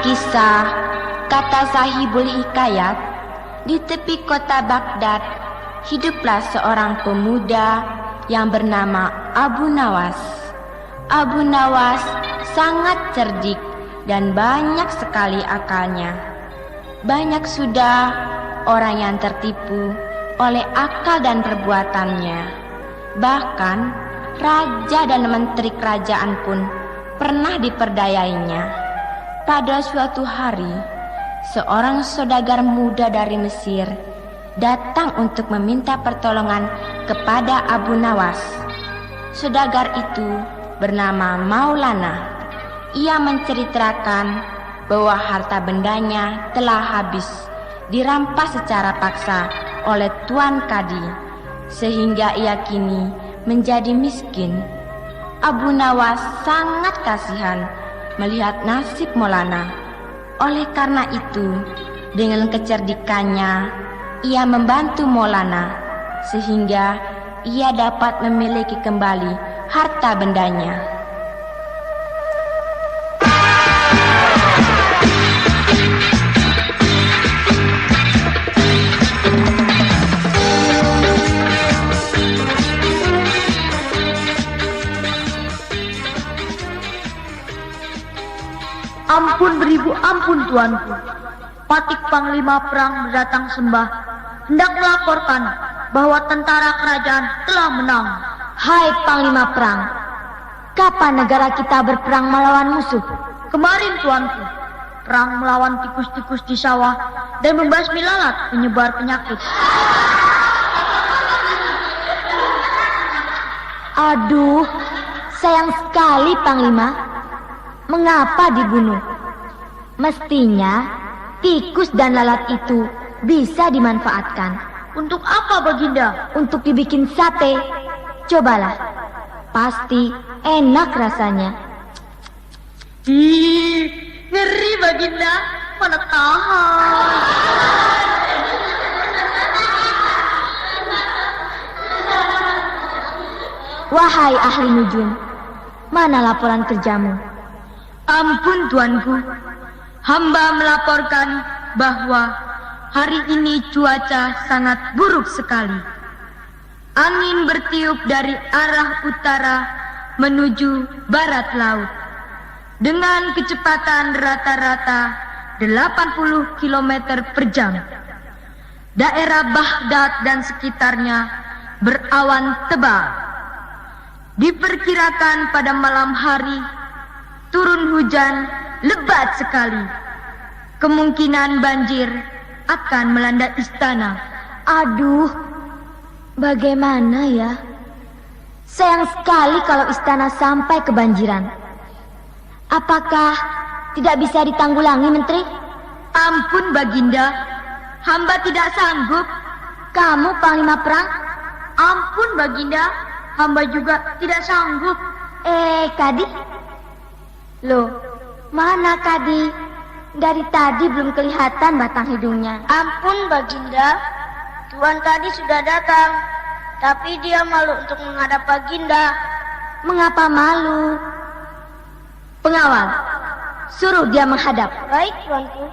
Alkisah, kata Sahibul Hikayat, di tepi kota Baghdad hiduplah seorang pemuda yang bernama Abu Nawas. Abu Nawas sangat cerdik dan banyak sekali akalnya. Banyak sudah orang yang tertipu oleh akal dan perbuatannya. Bahkan raja dan menteri kerajaan pun pernah diperdayainya. Pada suatu hari, seorang saudagar muda dari Mesir datang untuk meminta pertolongan kepada Abu Nawas. Saudagar itu bernama Maulana. Ia menceritakan bahwa harta bendanya telah habis dirampas secara paksa oleh Tuan Kadi, sehingga ia kini menjadi miskin. Abu Nawas sangat kasihan melihat nasib Maulana. Oleh karena itu, dengan kecerdikannya, ia membantu Maulana sehingga ia dapat memiliki kembali harta bendanya. Ampun beribu ampun tuanku. Patik Panglima Perang berdatang sembah, hendak melaporkan bahwa tentara kerajaan telah menang. Hai Panglima Perang, kapan negara kita berperang melawan musuh? Kemarin tuanku, perang melawan tikus-tikus di sawah dan membasmi lalat penyebar penyakit. Aduh, sayang sekali Panglima. Mengapa dibunuh? Mestinya tikus dan lalat itu bisa dimanfaatkan. Untuk apa, Baginda? Untuk dibikin sate. Cobalah, pasti enak rasanya. Ih, ngeri, Baginda. Mana tahan. Wahai ahli nujum, mana laporan kerjamu? Ampun, tuanku. Hamba melaporkan bahwa hari ini cuaca sangat buruk sekali. Angin bertiup dari arah utara menuju barat laut dengan kecepatan rata-rata 80 km per jam. Daerah Baghdad dan sekitarnya berawan tebal. Diperkirakan pada malam hari turun hujan lebat sekali. Kemungkinan banjir akan melanda istana. Aduh, bagaimana ya? Sayang sekali kalau istana sampai kebanjiran. Apakah tidak bisa ditanggulangi, Menteri? Ampun, Baginda, hamba tidak sanggup. Kamu Panglima Perang? Ampun, Baginda, hamba juga tidak sanggup. Kadi? Loh, mana Kadi? Dari tadi belum kelihatan batang hidungnya. Ampun, Baginda, Tuan tadi sudah datang, tapi dia malu untuk menghadap Baginda. Mengapa malu? Pengawal, suruh dia menghadap. Baik, Tuanku.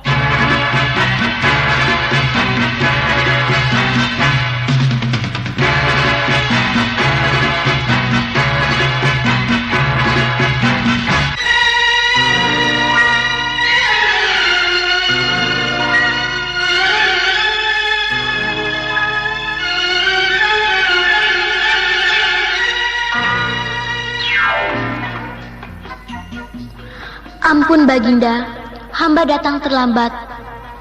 Ampun Baginda, hamba datang terlambat.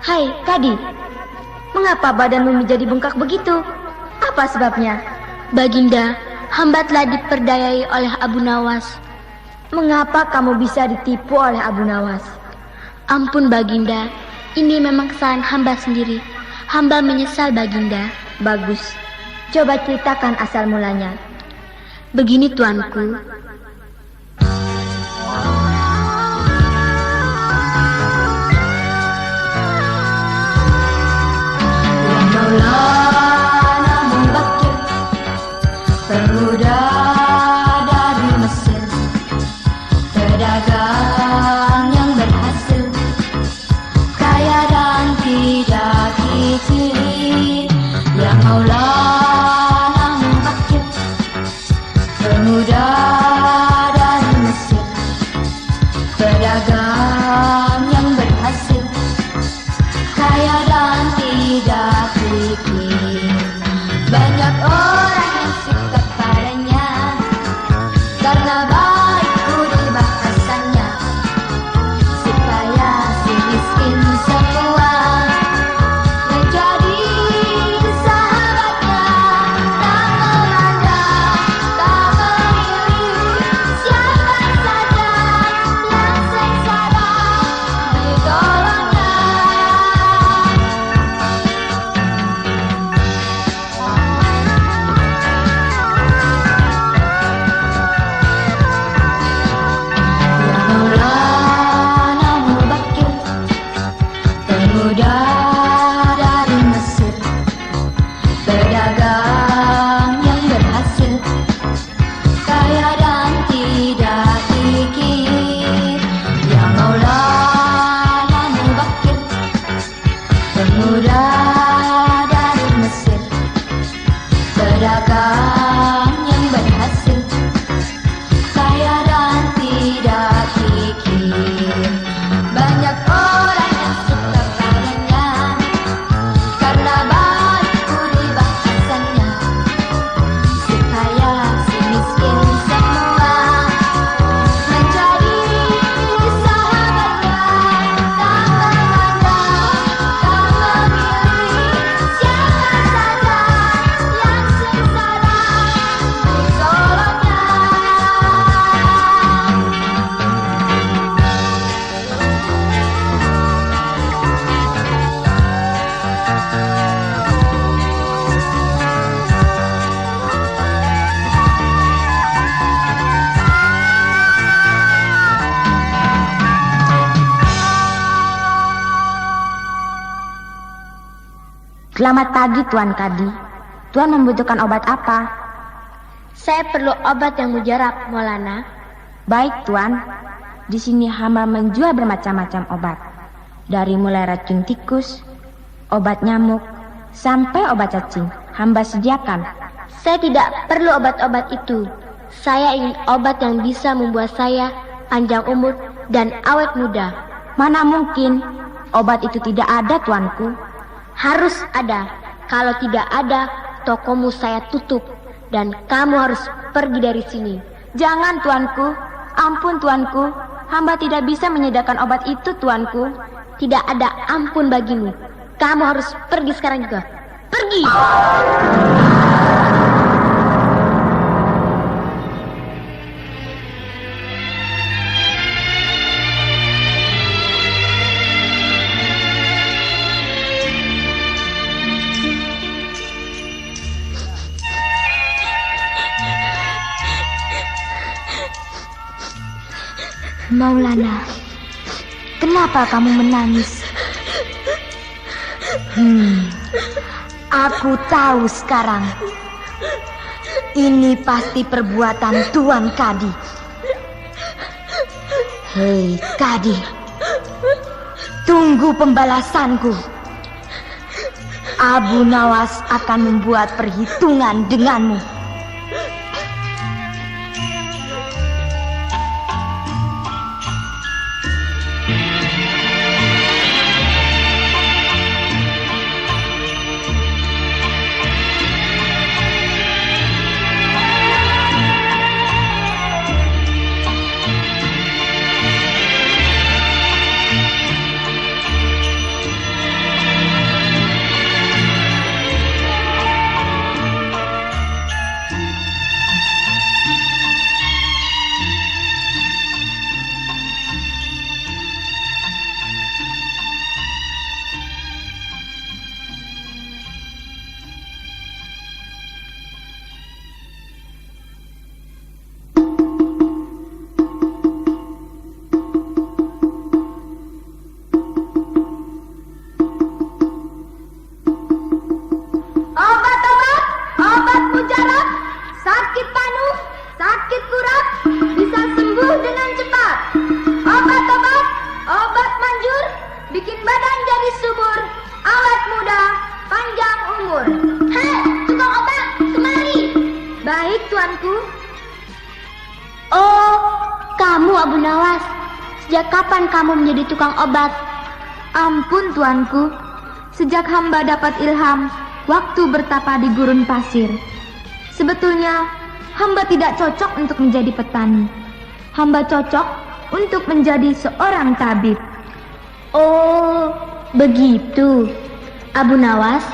Hai Kadi, mengapa badanmu menjadi bengkak begitu? Apa sebabnya? Baginda, hamba telah diperdayai oleh Abu Nawas. Mengapa kamu bisa ditipu oleh Abu Nawas? Ampun Baginda, ini memang kesalahan hamba sendiri. Hamba menyesal Baginda. Bagus, coba ceritakan asal mulanya. Begini tuanku. Maulana Mubakir, pemuda dari Mesir, pedagang yang berhasil, kaya dan tidak kikir. Ya Maulana Mubakir, pemuda dari Mesir, pedagang yang berhasil, kaya dan tidak pikir. Banyak orang yang suka padanya karena baik budi bahasanya, supaya si miskin semua menjadi sahabatnya. Tak memandang, tak memilih siapa saja yang sengsara ditolongnya. Maulana Mubakir, pemuda dari Mesir, pedagang yang berhasil, kaya dan tidak kikir. Ya Maulana Mubakir, pemuda dari Mesir, pedagang yang berhasil, kaya dan tidak kikir. Banyak orang yang suka padanya Selamat pagi, Tuan Kadi. Tuan membutuhkan obat apa? Saya perlu obat yang mujarab, Maulana. Baik, Tuan. Di sini hamba menjual bermacam-macam obat. Dari mulai racun tikus, obat nyamuk, sampai obat cacing. Hamba sediakan. Saya tidak perlu obat-obat itu. Saya ingin obat yang bisa membuat saya panjang umur dan awet muda. Mana mungkin obat itu tidak ada, Tuanku. Harus ada. Kalau tidak ada, tokomu saya tutup. Dan kamu harus pergi dari sini. Jangan, Tuanku. Ampun, Tuanku. Hamba tidak bisa menyediakan obat itu, Tuanku. Tidak ada ampun bagimu. Kamu harus pergi sekarang juga. Pergi! Maulana, kenapa kamu menangis? Aku tahu sekarang. Ini pasti perbuatan Tuan Kadi. Hei, Kadi. Tunggu pembalasanku. Abu Nawas akan membuat perhitungan denganmu. Abu Nawas, sejak kapan kamu menjadi tukang obat? Ampun, Tuanku. Sejak hamba dapat ilham waktu bertapa di gurun pasir. Sebetulnya hamba tidak cocok untuk menjadi petani. Hamba cocok untuk menjadi seorang tabib. Oh, begitu. Abu Nawas,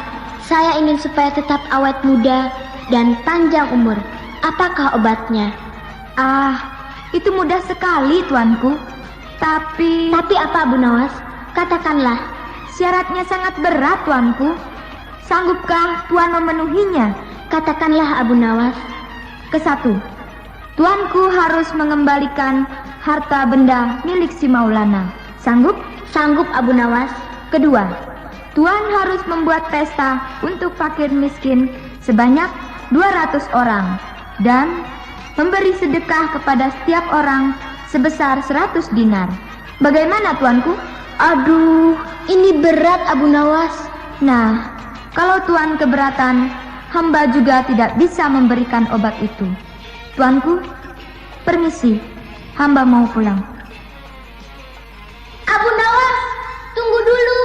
saya ingin supaya tetap awet muda dan panjang umur. Apakah obatnya? Itu mudah sekali, Tuanku. Tapi apa, Abu Nawas? Katakanlah. Syaratnya sangat berat, Tuanku. Sanggupkah Tuan memenuhinya? Katakanlah, Abu Nawas. Ke-1, Tuanku harus mengembalikan harta benda milik si Maulana. Sanggup? Sanggup, Abu Nawas. Ke-2, Tuan harus membuat pesta untuk fakir miskin sebanyak 200 orang dan memberi sedekah kepada setiap orang sebesar 100 dinar. Bagaimana, Tuanku? Aduh, ini berat, Abu Nawas. Nah, kalau Tuan keberatan, hamba juga tidak bisa memberikan obat itu. Tuanku, permisi, hamba mau pulang. Abu Nawas, tunggu dulu,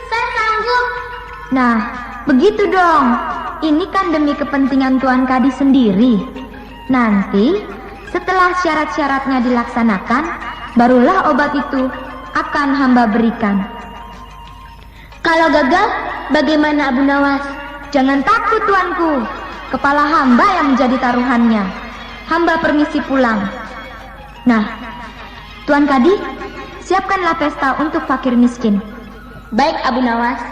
saya sanggup. Nah, begitu dong. Ini kan demi kepentingan Tuan Kadi sendiri. Nanti, setelah syarat-syaratnya dilaksanakan, barulah obat itu akan hamba berikan. Kalau gagal, bagaimana, Abu Nawas? Jangan takut, Tuanku. Kepala hamba yang menjadi taruhannya. Hamba permisi pulang. Nah, Tuan Kadi, siapkanlah pesta untuk fakir miskin. Baik, Abu Nawas.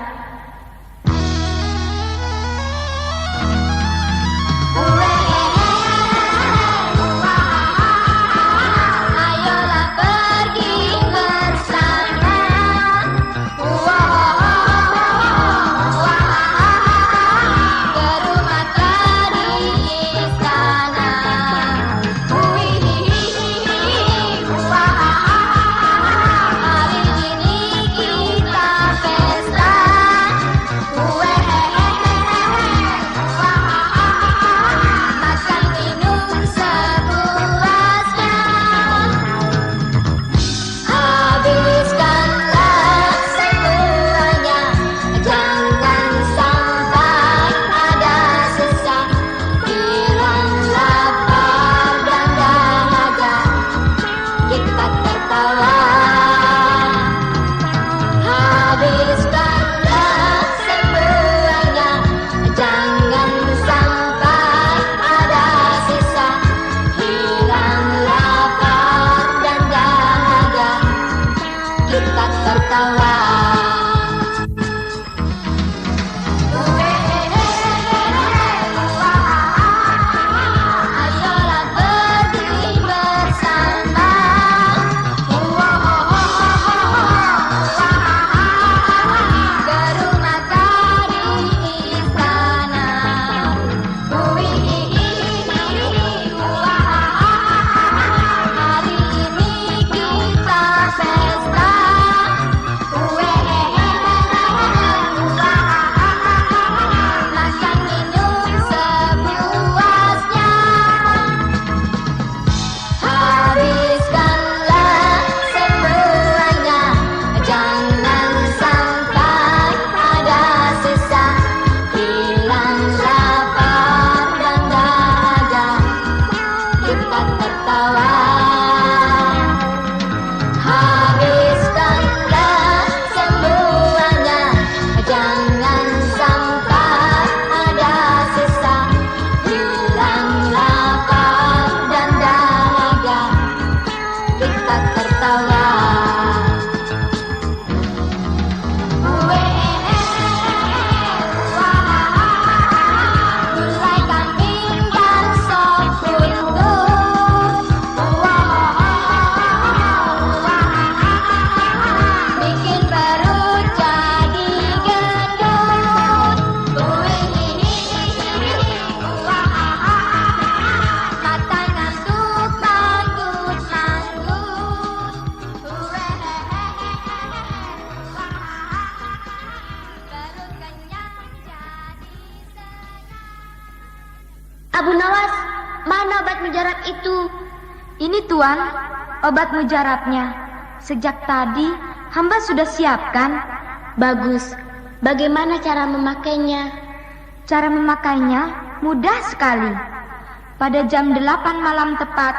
Abu Nawas, mana obat mujarab itu? Ini Tuan, obat mujarabnya. Sejak tadi hamba sudah siapkan. Bagus. Bagaimana cara memakainya? Cara memakainya mudah sekali. Pada jam 8 malam tepat,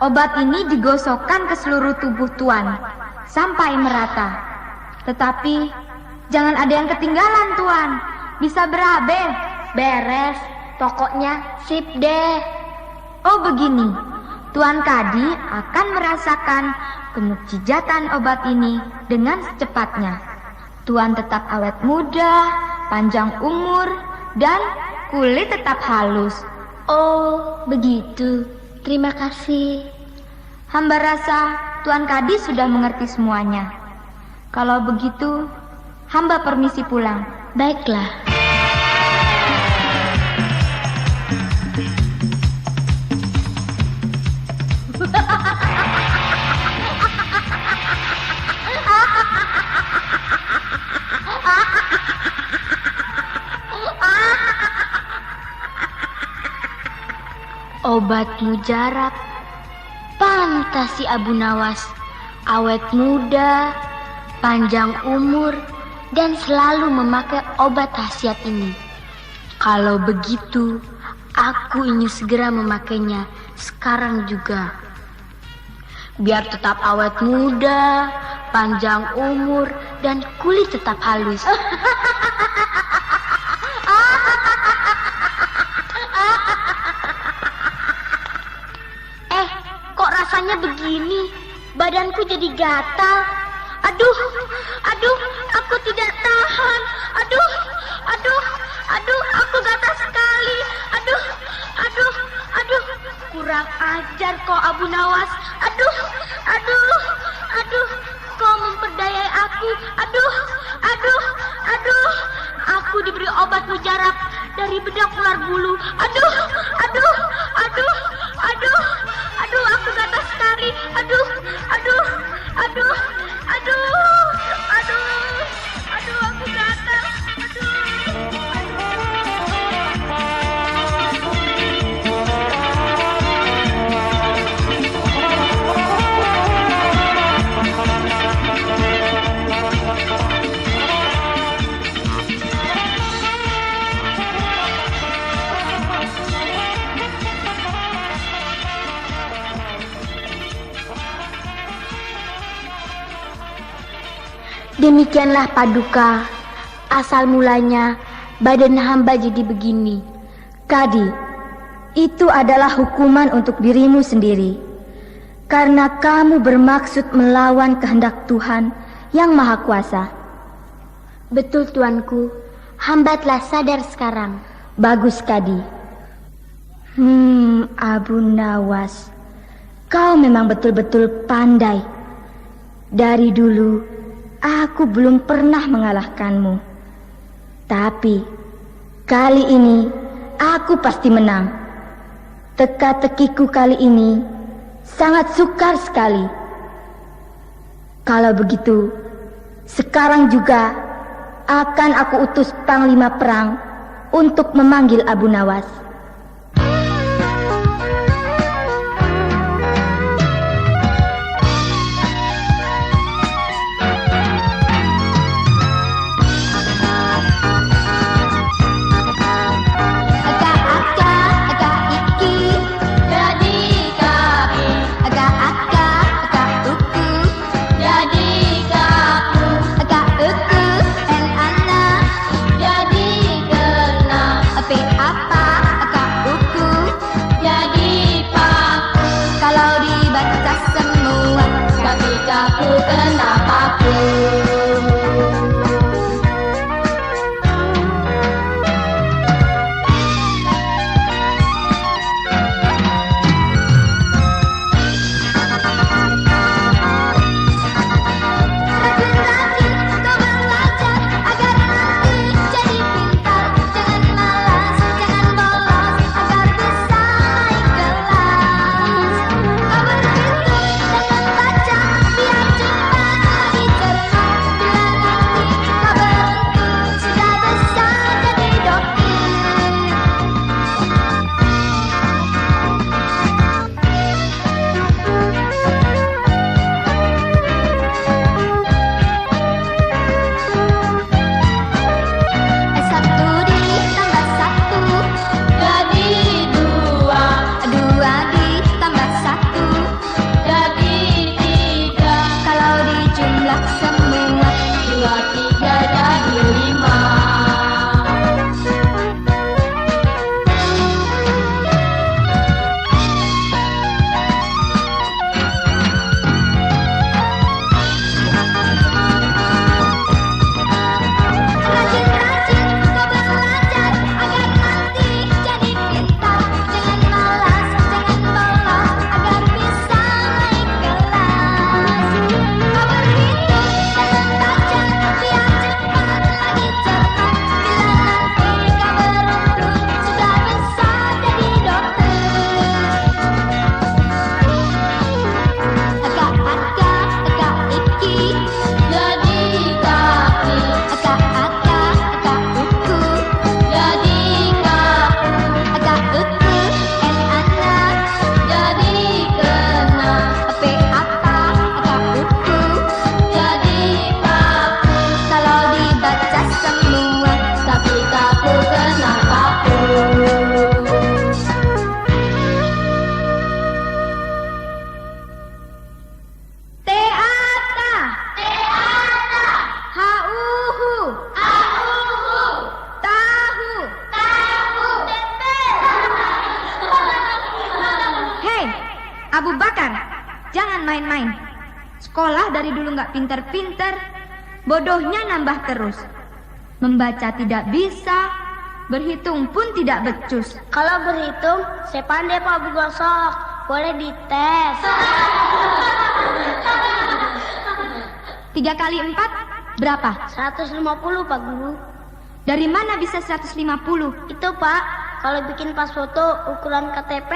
obat ini digosokkan ke seluruh tubuh Tuan sampai merata. Tetapi jangan ada yang ketinggalan Tuan. Bisa berabe. Beres. Pokoknya sip deh. Oh begini, Tuan Kadi akan merasakan kemukjizatan obat ini dengan secepatnya. Tuan tetap awet muda, panjang umur, dan kulit tetap halus. Oh, begitu. Terima kasih. Hamba rasa Tuan Kadi sudah mengerti semuanya. Kalau begitu, hamba permisi pulang. Baiklah. Obat mujarab. Pantas si Abu Nawas awet muda, panjang umur, dan selalu memakai obat khasiat ini. Kalau begitu, aku ingin segera memakainya sekarang juga. Biar tetap awet muda, panjang umur, dan kulit tetap halus. Kok rasanya begini? Badanku jadi gatal. Aduh, aku tidak tahan. Aduh, aku gatal sekali. Aduh. Kurang ajar kau Abu Nawas. Aduh, kau memperdayai aku. Aduh. Aku diberi obat mujarab dari bedak ular bulu. Aduh, aku gatal sekali. Aduh, aku gatal. Demikianlah Paduka, asal mulanya badan hamba jadi begini. Kadi, itu adalah hukuman untuk dirimu sendiri. Karena kamu bermaksud melawan kehendak Tuhan yang Maha Kuasa. Betul Tuanku, hamba telah sadar sekarang. Bagus Kadi. Abu Nawas, kau memang betul-betul pandai. Dari dulu aku belum pernah mengalahkanmu. Tapi kali ini aku pasti menang. Teka-tekiku kali ini sangat sukar sekali. Kalau begitu, sekarang juga akan aku utus panglima perang untuk memanggil Abu Nawas. Apa main-main. Sekolah dari dulu nggak pinter-pinter, bodohnya nambah terus. Membaca tidak bisa, berhitung pun tidak becus. Kalau berhitung, saya pandai Pak Bu Gosok. Boleh dites. 3 kali 4 berapa? 150 Pak Guru. Dari mana bisa 150? Itu Pak, kalau bikin pas foto ukuran KTP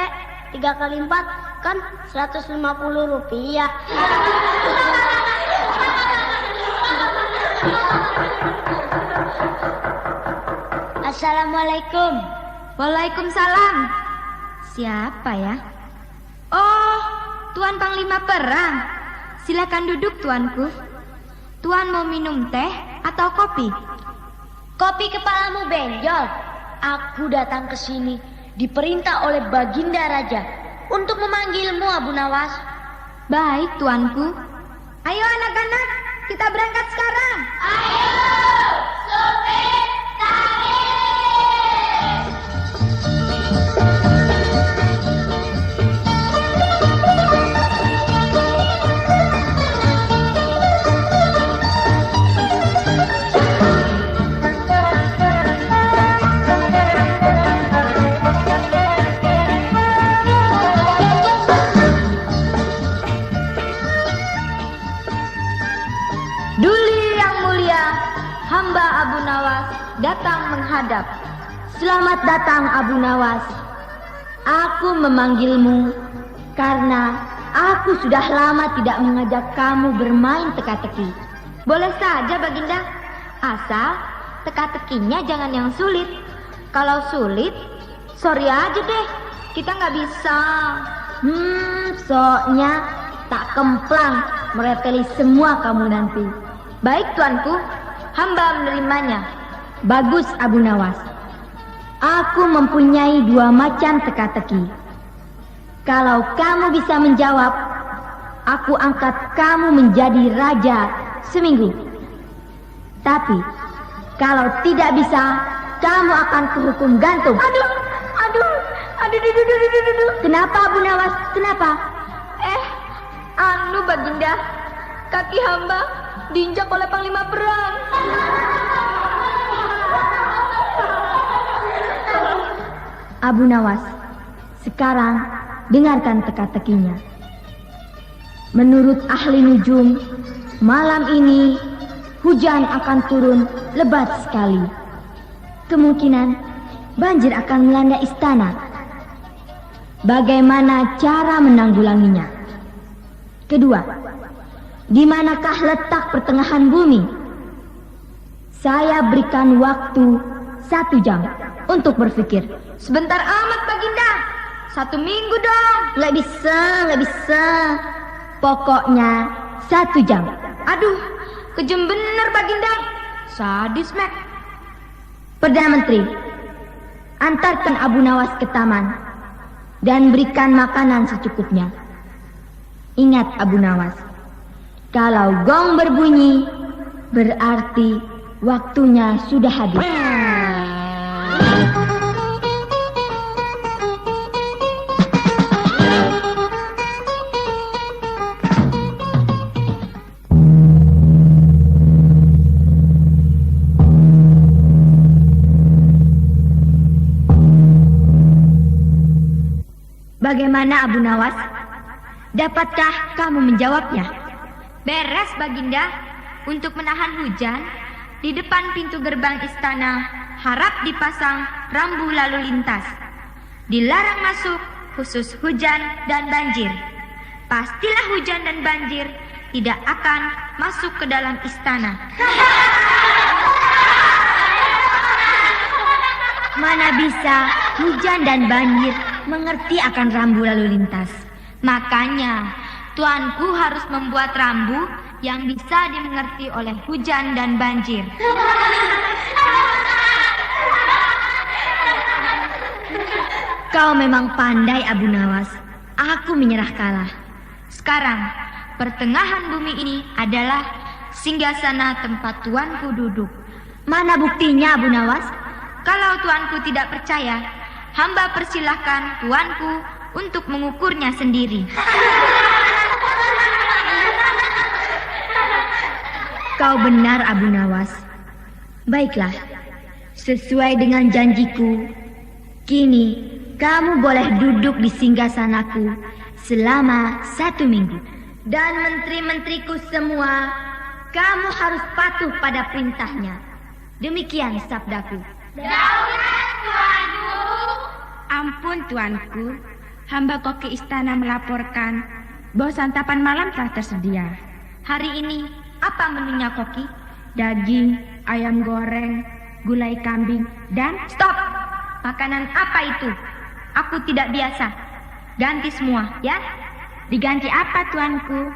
3 kali 4 kan 150 rupiah. Assalamualaikum. Waalaikumsalam. Siapa ya? Oh, Tuan Panglima Perang. Silakan duduk, Tuanku. Tuan mau minum teh atau kopi? Kopi kepalamu benjol. Aku datang ke sini diperintah oleh Baginda Raja untuk memanggilmu, Abu Nawas. Baik, Tuanku. Ayo anak-anak, kita berangkat sekarang. Ayo, supir, tarik! Hamba Abu Nawas datang menghadap. Selamat datang Abu Nawas. Aku memanggilmu karena aku sudah lama tidak mengajak kamu bermain teka-teki. Boleh saja, Baginda. Asal teka-tekinya jangan yang sulit. Kalau sulit, sorry aja deh. Kita nggak bisa. Soalnya tak kemplang mereteli semua kamu nanti. Baik, Tuanku. Hamba menerimanya. Bagus, Abu Nawas. Aku mempunyai 2 macam teka-teki. Kalau kamu bisa menjawab, aku angkat kamu menjadi raja seminggu. Tapi, kalau tidak bisa, kamu akan kuhukum gantung. Aduh. Kenapa, Abu Nawas? Kenapa? Baginda, kaki hamba diinjak oleh Panglima Perang. Abu Nawas, sekarang dengarkan teka-tekinya. Menurut ahli nujum, malam ini hujan akan turun lebat sekali. Kemungkinan banjir akan melanda istana. Bagaimana cara menanggulanginya? Kedua, di manakah letak pertengahan bumi? Saya berikan waktu 1 jam untuk berpikir. Sebentar amat, Baginda. 1 minggu dong. Nggak bisa. Pokoknya 1 jam. Aduh, kejem bener, Baginda. Sadis, Mek. Perdana Menteri, antarkan Abu Nawas ke taman dan berikan makanan secukupnya. Ingat, Abu Nawas, kalau gong berbunyi, berarti waktunya sudah habis. Bagaimana, Abu Nawas? Dapatkah kamu menjawabnya? Beres, Baginda. Untuk menahan hujan, di depan pintu gerbang istana harap dipasang rambu lalu lintas. Dilarang masuk khusus hujan dan banjir. Pastilah hujan dan banjir tidak akan masuk ke dalam istana. Mana bisa hujan dan banjir mengerti akan rambu lalu lintas. Makanya, tuanku harus membuat rambu yang bisa dimengerti oleh hujan dan banjir. Kau memang pandai, Abu Nawas. Aku menyerah kalah. Sekarang, pertengahan bumi ini adalah singgasana tempat tuanku duduk. Mana buktinya, Abu Nawas? Kalau tuanku tidak percaya, hamba persilahkan tuanku untuk mengukurnya sendiri. Kau benar, Abu Nawas. Baiklah, sesuai dengan janjiku, kini kamu boleh duduk di singgasanaku selama 1 minggu. Dan menteri-menteriku semua, kamu harus patuh pada perintahnya. Demikian sabdaku. Daulat Tuanku. Ampun Tuanku, hamba kok ke istana melaporkan bahwa santapan malam telah tersedia. Hari ini apa menunya, Koki? Daging, ayam goreng, gulai kambing, dan... Stop! Makanan apa itu? Aku tidak biasa. Ganti semua, ya? Diganti apa Tuanku?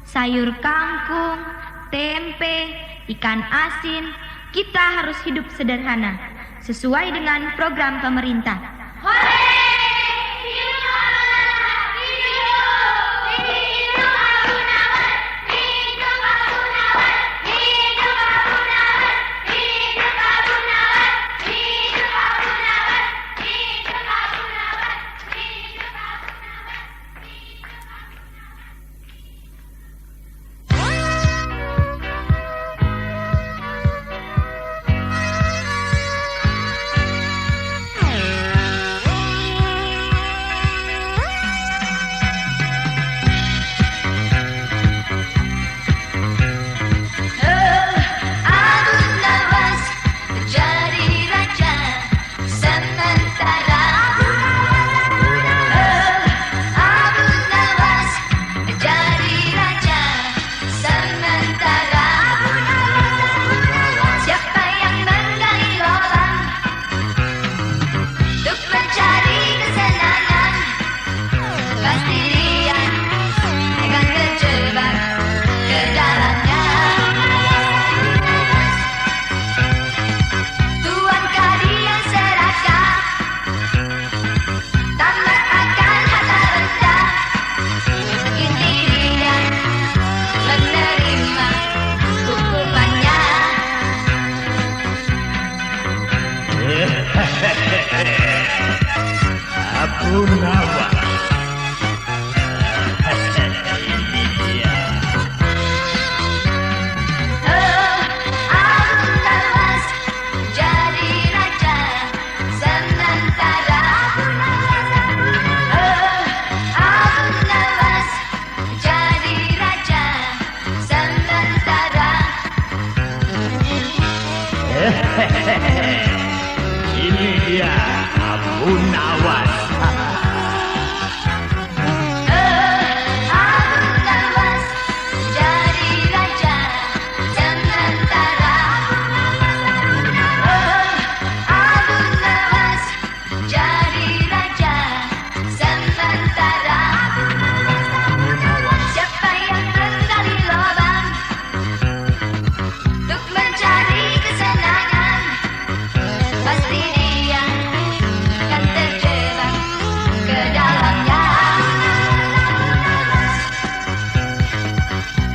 Sayur kangkung, tempe, ikan asin. Kita harus hidup sederhana, sesuai dengan program pemerintah. Hore! Hidup Abu Nawas! Hidup Abu Nawas! Hidup Abu Nawas! Hidup Abu Nawas! Hidup Abu Nawas! Hidup Abu Nawas! Hidup Abu Nawas! Hidup Abu Abu Nawas jadi raja sementara. Abu Nawas jadi raja sementara. Siapa yang menggali lubang untuk mencari kesenangan, pasti dia akan terjebak ke dalamnya. Tuan Kadi yang serakah, tamak akan harta benda, mungkin dirinya menerima hukumannya. Abu Nawas. Ini dia. Abu Nawas jadi raja sementara. Abu Nawas jadi raja sementara. Ini dia Abu Nawas. Abu Nawas jadi raja sementara. Abu Nawas jadi raja sementara. Siapa yang menggali lubang untuk mencari kesenangan, pasti dia akan terjebak ke dalamnya.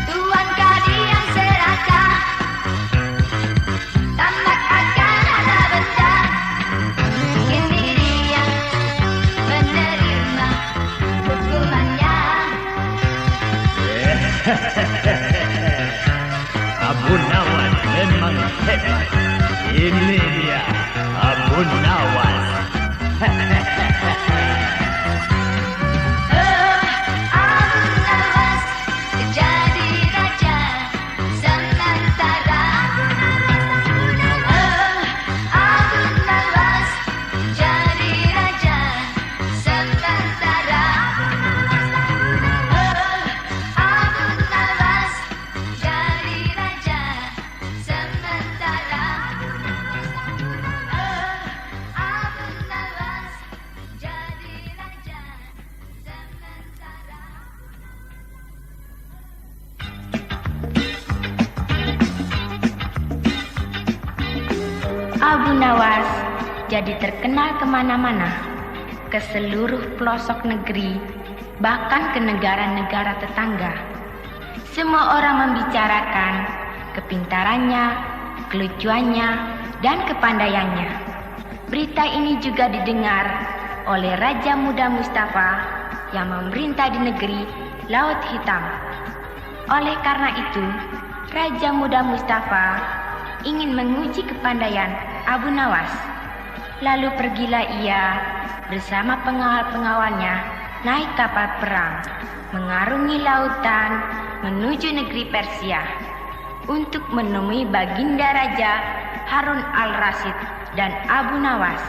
Tuan Kadi yang serakah, tamak akan harta benda, mungkin dirinya menerima hukumannya. Abu Nawas memang hebat. Ini dia Abu Nawas. Abu Nawas jadi raja sementara. Abu Nawas jadi raja sementara. Abu Nawas jadi raja sementara. Abu Nawas jadi raja sementara. Abu Nawas jadi terkenal kemana-mana, ke seluruh pelosok negeri, bahkan ke negara-negara tetangga. Semua orang membicarakan kepintarannya, kelucuannya, dan kepandaiannya. Berita ini juga didengar oleh Raja Muda Mustafa yang memerintah di negeri Laut Hitam. Oleh karena itu, Raja Muda Mustafa ingin menguji kepandaian Abu Nawas. Lalu pergilah ia bersama pengawal-pengawalnya naik kapal perang, mengarungi lautan menuju negeri Persia untuk menemui Baginda Raja Harun al-Rasyid dan Abu Nawas.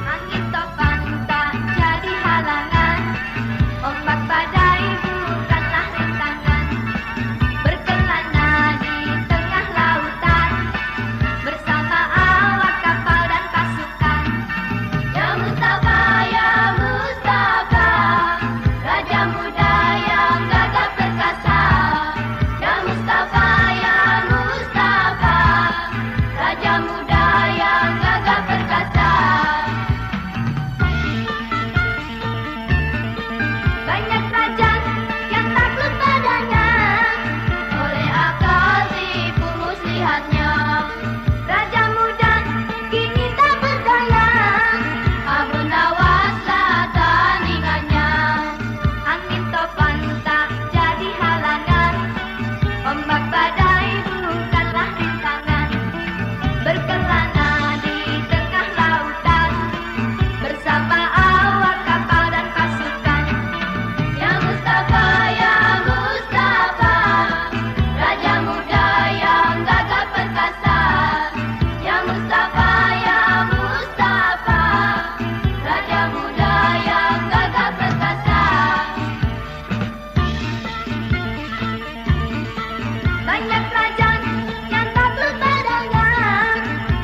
Angin topan tak jadi halangan, ombak badai bukanlah rintangan. Berkelana di tengah lautan, bersama awak kapal dan pasukan. Ya Mustafa, ya Mustafa, Raja Muda yang gagah perkasa. Ya Mustafa, ya Mustafa, Raja Muda yang gagah perkasa. Banyak raja yang takluk padanya, oleh akal tipu muslihatnya. Raja Muda kini tak berdaya, Abu Nawas lah tandingannya. Angin topan tak jadi halangan, ombak badai bukanlah rintangan. Berkelana di tengah lautan, bersama awak kapal dan pasukan. Ya Mustafa, ya Mustafa, Raja Muda yang gagah perkasa. Ya Mustafa, ya Mustafa, Raja Muda yang gagah perkasa. Banyak raja yang takluk padanya,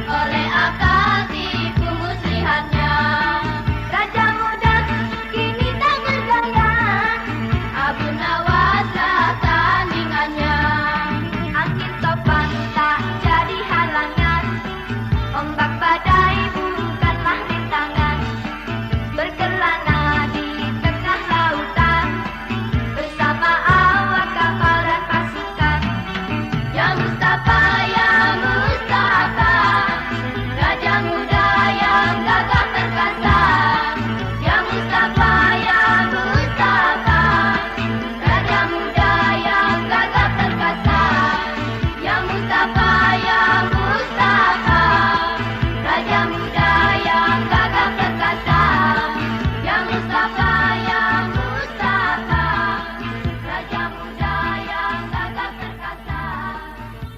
oleh akal tipu muslihatnya. Raja Muda kini tak berdaya, Abu Nawas lah tandingannya. Angin topan tak jadi halangan, ombak badai bukanlah rintangan. Berkelana di tengah lautan, bersama awak kapal dan pasukan. Ya Mustafa, ya Mustafa, Raja Muda yang gagah perkasa. Ya Mustafa, ya Mustafa, Raja Muda yang gagah perkasa. Ya Mustafa, ya Mustafa, Raja Muda yang gagah perkasa. Ya Mustafa, ya Mustafa, Raja Muda yang gagah perkasa.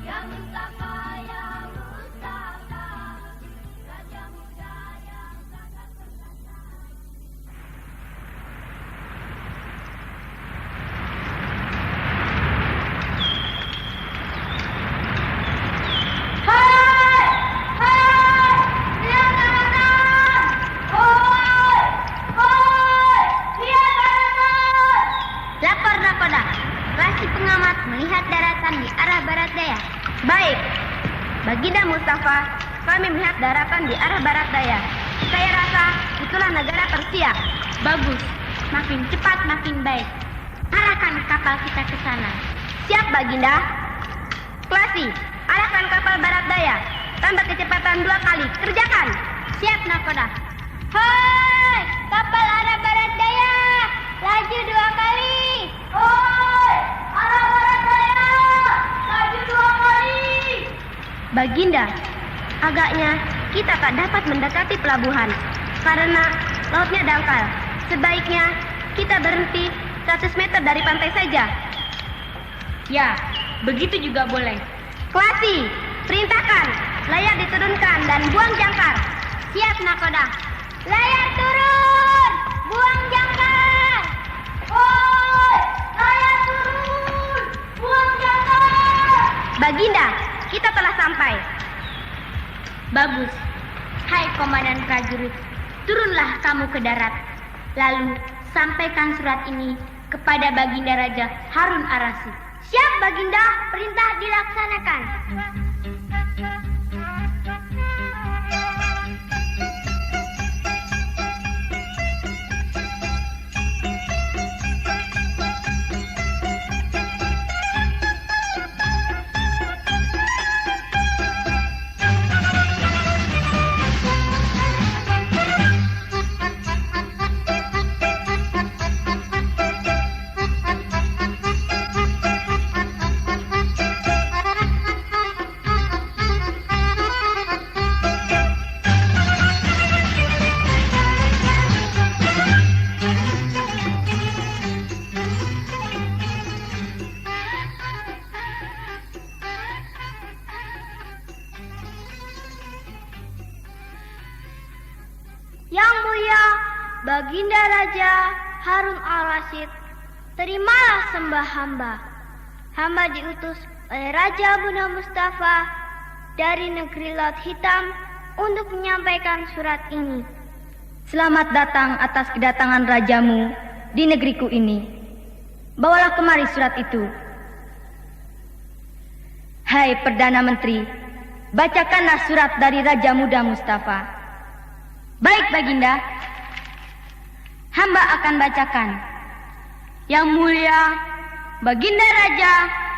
Ya Mustafa, ya Mustafa, Raja Muda yang gagah perkasa. Hai! Hai! Lihat kanan! Hoi! Hoi! Lihat kanan! Lapor nakoda. Rasi pengamat melihat daratan di arah barat daya. Baik, Baginda Mustafa, kami melihat daratan di arah barat daya. Saya rasa itulah negara Persia. Bagus. Makin cepat makin baik. Arahkan kapal kita ke sana. Siap, Baginda. Klasi, arahkan kapal barat daya. Tambah kecepatan 2 kali. Kerjakan. Siap nakoda. Hai! Kapal arah barat daya, laju 2 kali. Hoi! Arah barat daya, laju 2 kali. Baginda, agaknya kita tak dapat mendekati pelabuhan karena lautnya dangkal. Sebaiknya kita berhenti 100 meter dari pantai saja. Ya, begitu juga boleh. Klasi, perintahkan. layar diturunkan dan buang jangkar. Siap, nakoda. Layar turun, buang jangkar. Woi, layar turun, buang jangkar. Baginda, kita telah sampai. Bagus. Hai komandan prajurit, turunlah kamu ke darat. Lalu sampaikan surat ini kepada Baginda Raja Harun Ar-Rasyid. Siap, Baginda. Perintah dilaksanakan. Yang Mulia Baginda Raja Harun Ar-Rasyid, terimalah sembah hamba. Hamba diutus oleh Raja Bunda Mustafa dari negeri Laut Hitam untuk menyampaikan surat ini. Selamat datang atas kedatangan rajamu di negeriku ini. Bawalah kemari surat itu. Hai Perdana Menteri, bacakanlah surat dari Raja Muda Mustafa. Baik, Baginda. Hamba akan bacakan. Yang Mulia Baginda Raja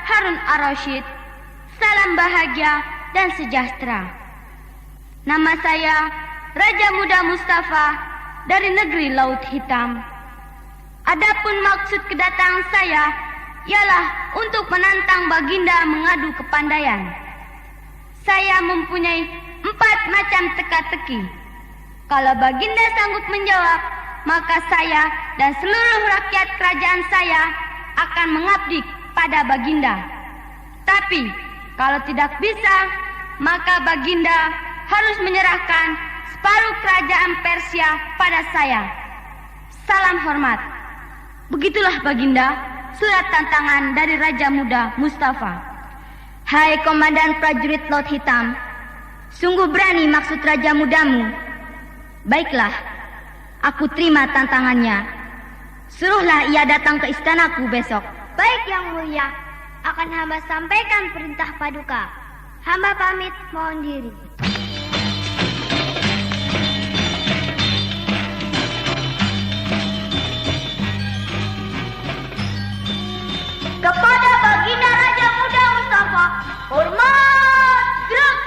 Harun Ar-Rasyid, salam bahagia dan sejahtera. Nama saya Raja Muda Mustafa dari negeri Laut Hitam. Adapun maksud kedatangan saya ialah untuk menantang Baginda mengadu kepandaian. Saya mempunyai 4 macam teka-teki. Kalau Baginda sanggup menjawab, maka saya dan seluruh rakyat kerajaan saya akan mengabdi pada Baginda. Tapi kalau tidak bisa, maka Baginda harus menyerahkan separuh kerajaan Persia pada saya. Salam hormat. Begitulah Baginda, surat tantangan dari Raja Muda Mustafa. Hai Komandan Prajurit Laut Hitam, sungguh berani maksud Raja Mudamu. Baiklah, aku terima tantangannya. Suruhlah ia datang ke istanaku besok. Baik, Yang Mulia. Akan hamba sampaikan perintah paduka. Hamba pamit mohon diri. Kepada Baginda Raja Muda Mustafa, hormat, gerak.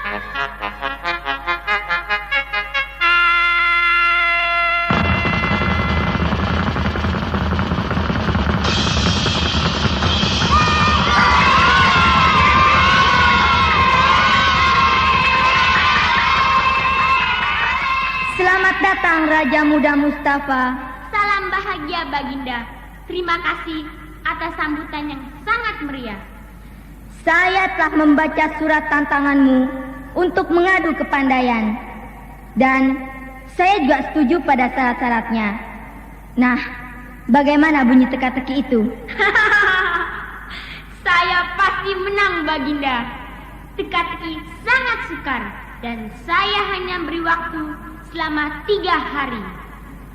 Selamat datang Raja Muda Mustafa. Salam bahagia Baginda. Terima kasih atas sambutan yang sangat meriah. Saya telah membaca surat tantanganmu untuk mengadu kepandaian. Dan saya juga setuju pada syarat-syaratnya. Nah, bagaimana bunyi teka-teki itu? Saya pasti menang Baginda. Teka-teki sangat sukar dan saya hanya beri waktu selama 3 hari.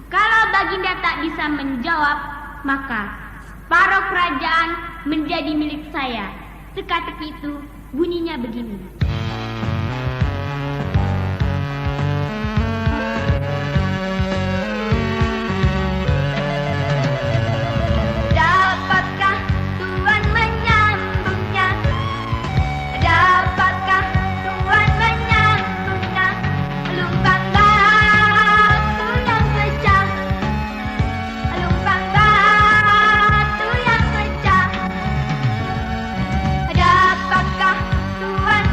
Kalau Baginda tak bisa menjawab, maka separuh kerajaan menjadi milik saya. Teka-teki itu bunyinya begini. Dapatkah Tuhan menyambungnya? Dapatkah Tuhan menyambungnya? Lumpang batu yang pecah, lumpang batu yang pecah. Dapatkah Tuhan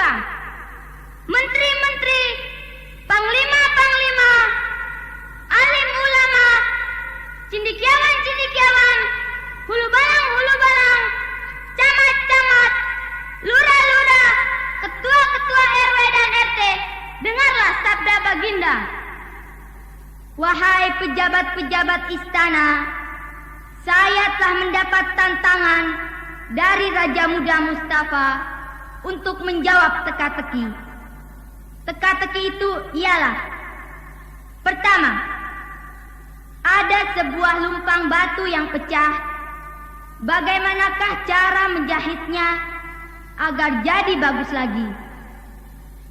pramuka, menteri-menteri, panglima-panglima, alim ulama, cendekiawan-cendekiawan, hulu balang, camat-camat, lurah-lurah, ketua-ketua RW dan RT, dengarlah sabda Baginda. Wahai pejabat-pejabat istana, saya telah mendapat tantangan dari Raja Muda Mustafa untuk menjawab teka-teki. Teka-teki itu ialah: pertama, ada sebuah lumpang batu yang pecah. Bagaimanakah cara menjahitnya agar jadi bagus lagi?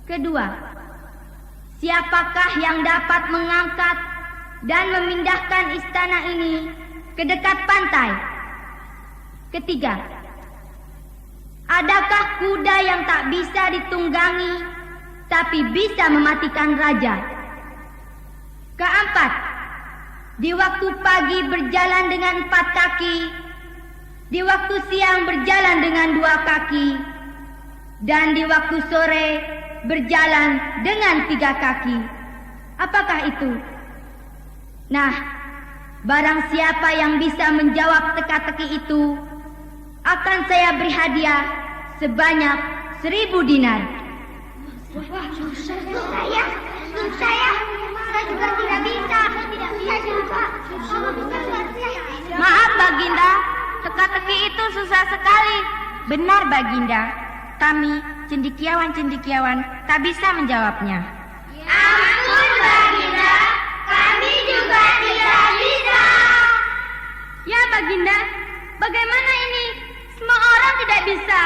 Kedua, siapakah yang dapat mengangkat dan memindahkan istana ini ke dekat pantai? Ketiga, adakah kuda yang tak bisa ditunggangi tapi bisa mematikan raja? Keempat, di waktu pagi berjalan dengan 4 kaki, di waktu siang berjalan dengan 2 kaki, dan di waktu sore berjalan dengan 3 kaki. Apakah itu? Nah, barang siapa yang bisa menjawab teka-teki itu, akan saya beri hadiah sebanyak 1000 dinar. Saya juga tidak bisa. Saya juga. Maaf Baginda, teka-teki itu susah sekali. Benar Baginda, kami cendekiawan-cendekiawan tak bisa menjawabnya. Ampun Baginda, kami juga tidak bisa. Ya Baginda, bagaimana ini? Semua orang tidak bisa.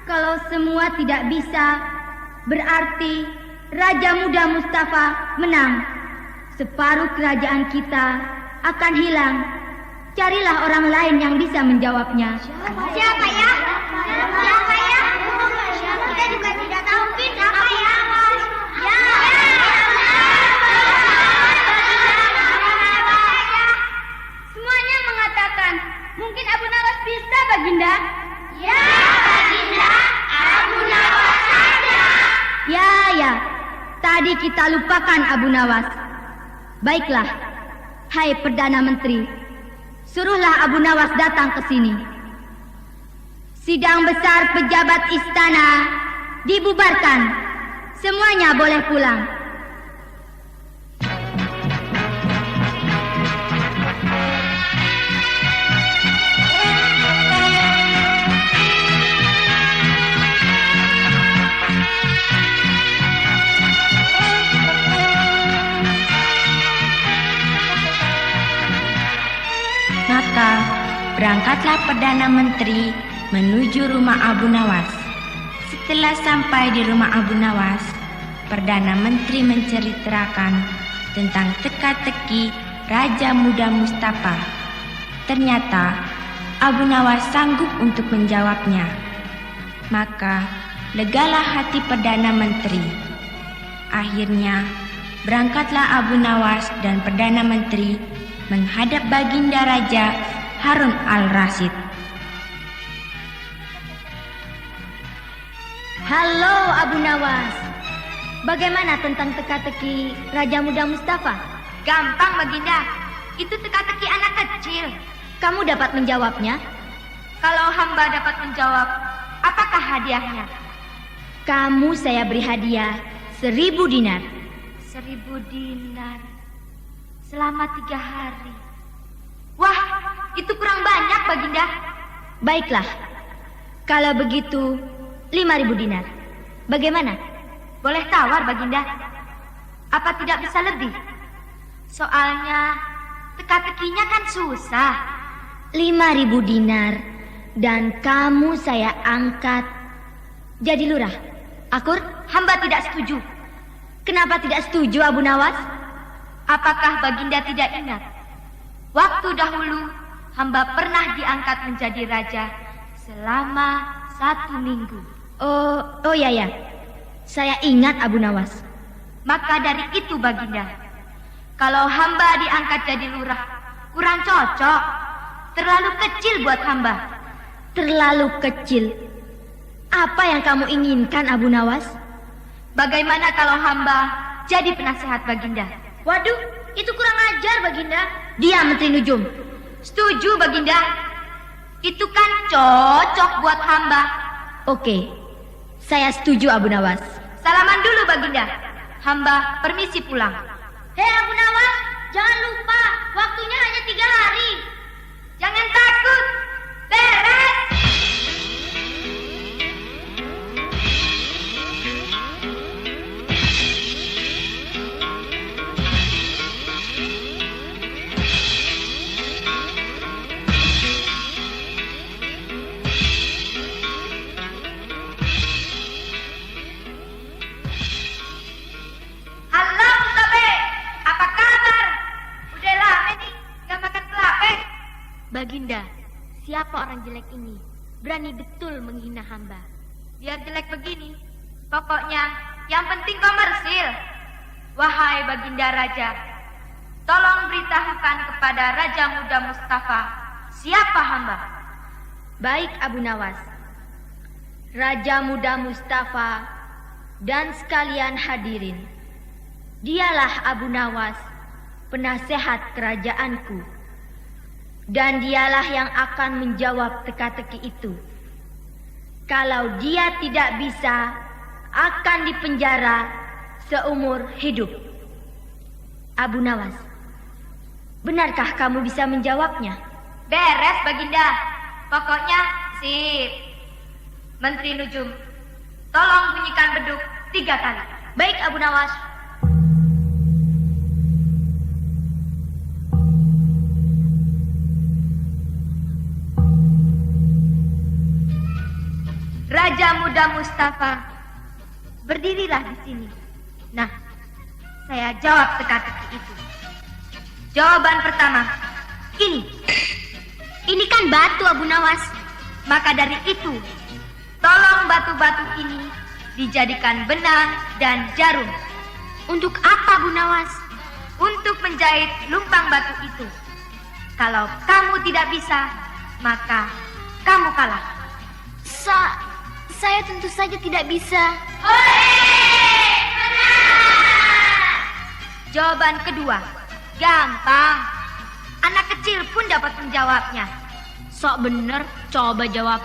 Kalau semua tidak bisa, berarti Raja Muda Mustafa menang. Separuh kerajaan kita akan hilang. Carilah orang lain yang bisa menjawabnya. Siapa ya? Siapa ya? Kita juga tidak tahu siapa ya. Semuanya mengatakan mungkin Abu Nawas bisa Baginda. Ya Baginda, Abu Nawas saja. Ya, tadi kita lupakan Abu Nawas. Baiklah, hai Perdana Menteri, suruhlah Abu Nawas datang ke sini. Sidang besar pejabat istana dibubarkan. Semuanya boleh pulang. Maka berangkatlah Perdana Menteri menuju rumah Abu Nawas. Setelah sampai di rumah Abu Nawas, Perdana Menteri menceritakan tentang teka-teki Raja Muda Mustafa. Ternyata Abu Nawas sanggup untuk menjawabnya. Maka legalah hati Perdana Menteri. Akhirnya berangkatlah Abu Nawas dan Perdana Menteri menghadap Baginda Raja Harun al-Rasyid. Halo Abu Nawas, bagaimana tentang teka-teki Raja Muda Mustafa? Gampang Baginda, itu teka-teki anak kecil. Kamu dapat menjawabnya? Kalau hamba dapat menjawab, apakah hadiahnya? Kamu saya beri hadiah 1000 dinar. 1000 dinar selama 3 hari. Wah, itu kurang banyak Baginda. Baiklah, kalau begitu 5.000 dinar. Bagaimana? Boleh tawar Baginda. Apa tidak bisa lebih? Soalnya teka-tekinya kan susah. 5.000 dinar dan kamu saya angkat jadi lurah. Akur, hamba tidak setuju. Kenapa tidak setuju Abu Nawas? Apakah Baginda tidak ingat? Waktu dahulu hamba pernah diangkat menjadi raja selama 1 minggu. Oh ya. Saya ingat Abu Nawas. Maka dari itu Baginda, kalau hamba diangkat jadi lurah, kurang cocok. Terlalu kecil buat hamba. Terlalu kecil. Apa yang kamu inginkan, Abu Nawas? Bagaimana kalau hamba jadi penasehat Baginda? Waduh, itu kurang ajar, Baginda. Diam, Menteri Nujum. Setuju, Baginda. Itu kan cocok buat hamba. Oke, saya setuju, Abu Nawas. Salaman dulu, Baginda. Hamba permisi pulang. Hei Abu Nawas, jangan lupa, waktunya hanya 3 hari. Jangan takut. Beres. Halo, Mustafa. Apa kabar? Udah lama nih gak makan kelapa. Baginda, siapa orang jelek ini? Berani betul menghina hamba. Biar jelek begini, pokoknya yang penting komersil. Wahai Baginda Raja, tolong beritahukan kepada Raja Muda Mustafa siapa hamba. Baik, Abu Nawas. Raja Muda Mustafa dan sekalian hadirin. Dialah Abu Nawas, penasehat kerajaanku. Dan dialah yang akan menjawab teka-teki itu. Kalau dia tidak bisa, akan dipenjara seumur hidup. Abu Nawas, benarkah kamu bisa menjawabnya? Beres, Baginda. Pokoknya sip. Menteri Nujum, tolong bunyikan beduk 3 kali. Baik, Abu Nawas. Raja Muda Mustafa, berdirilah di sini. Nah, saya jawab teka-teki itu. Jawaban pertama, ini. Ini kan batu, Abu Nawas. Maka dari itu, tolong batu-batu ini dijadikan benang dan jarum. Untuk apa, Abu Nawas? Untuk menjahit lumpang batu itu. Kalau kamu tidak bisa, maka kamu kalah. Saya tentu saja tidak bisa. Jawaban kedua, gampang. Anak kecil pun dapat menjawabnya. Sok bener, coba jawab.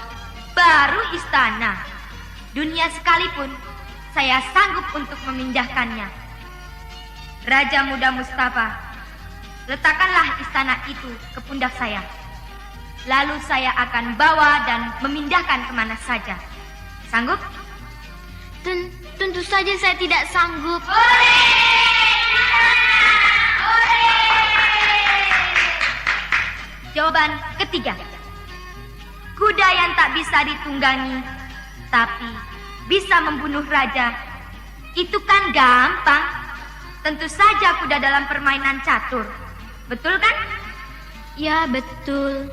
Baru istana. Dunia sekalipun, saya sanggup untuk memindahkannya. Raja Muda Mustafa, letakkanlah istana itu ke pundak saya. Lalu saya akan bawa dan memindahkan kemana saja. Sanggup? Tentu saja saya tidak sanggup. Jawaban ketiga, kuda yang tak bisa ditunggangi, tapi bisa membunuh raja. Itu kan gampang. Tentu saja kuda dalam permainan catur. Betul kan? Ya, betul.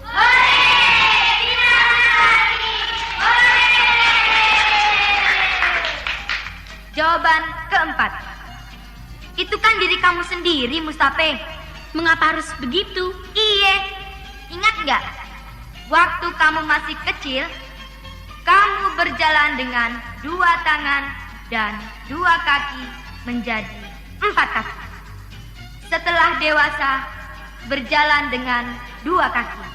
Jawaban keempat, itu kan diri kamu sendiri, Mustafa. Mengapa harus begitu? Iye, ingat nggak? Waktu kamu masih kecil, kamu berjalan dengan 2 tangan dan 2 kaki menjadi 4 kaki. Setelah dewasa, berjalan dengan 2 kaki.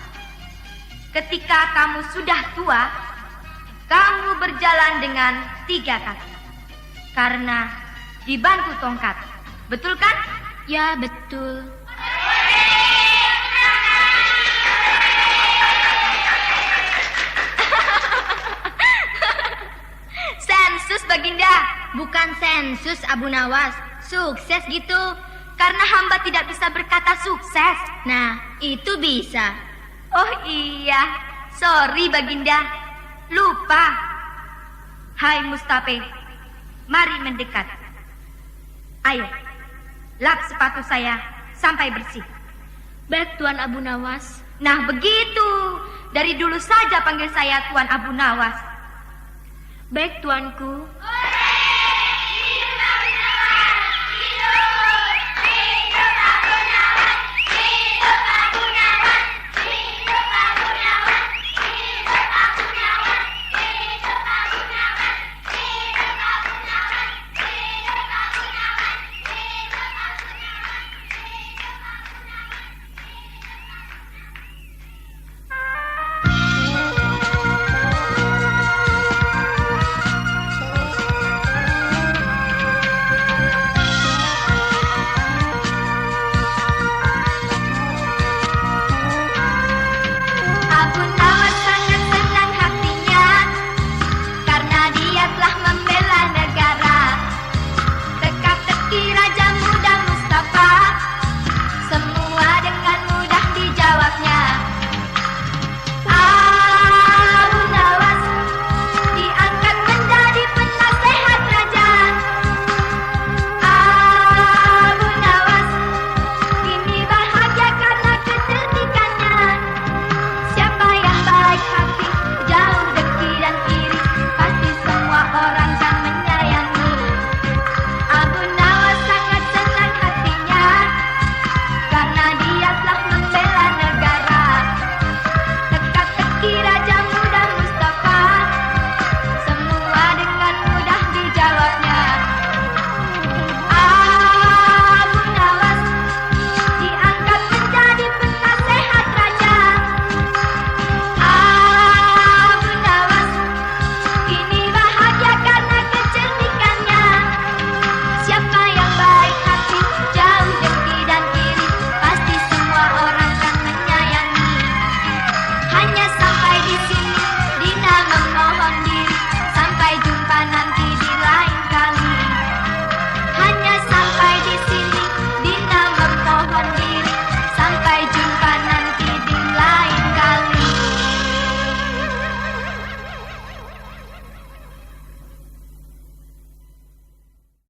Ketika kamu sudah tua, kamu berjalan dengan 3 kaki. Karena dibantu tongkat. Betul kan? Ya, betul. Sensus, Baginda. Bukan sensus, Abu Nawas. Sukses gitu. Karena hamba tidak bisa berkata sukses. Nah, itu bisa. Oh iya, sorry Baginda. Lupa. Hai Mustafa, mari mendekat. Ayo, lap sepatu saya sampai bersih. Baik, Tuan Abu Nawas. Nah begitu. Dari dulu saja panggil saya Tuan Abu Nawas. Baik, Tuanku.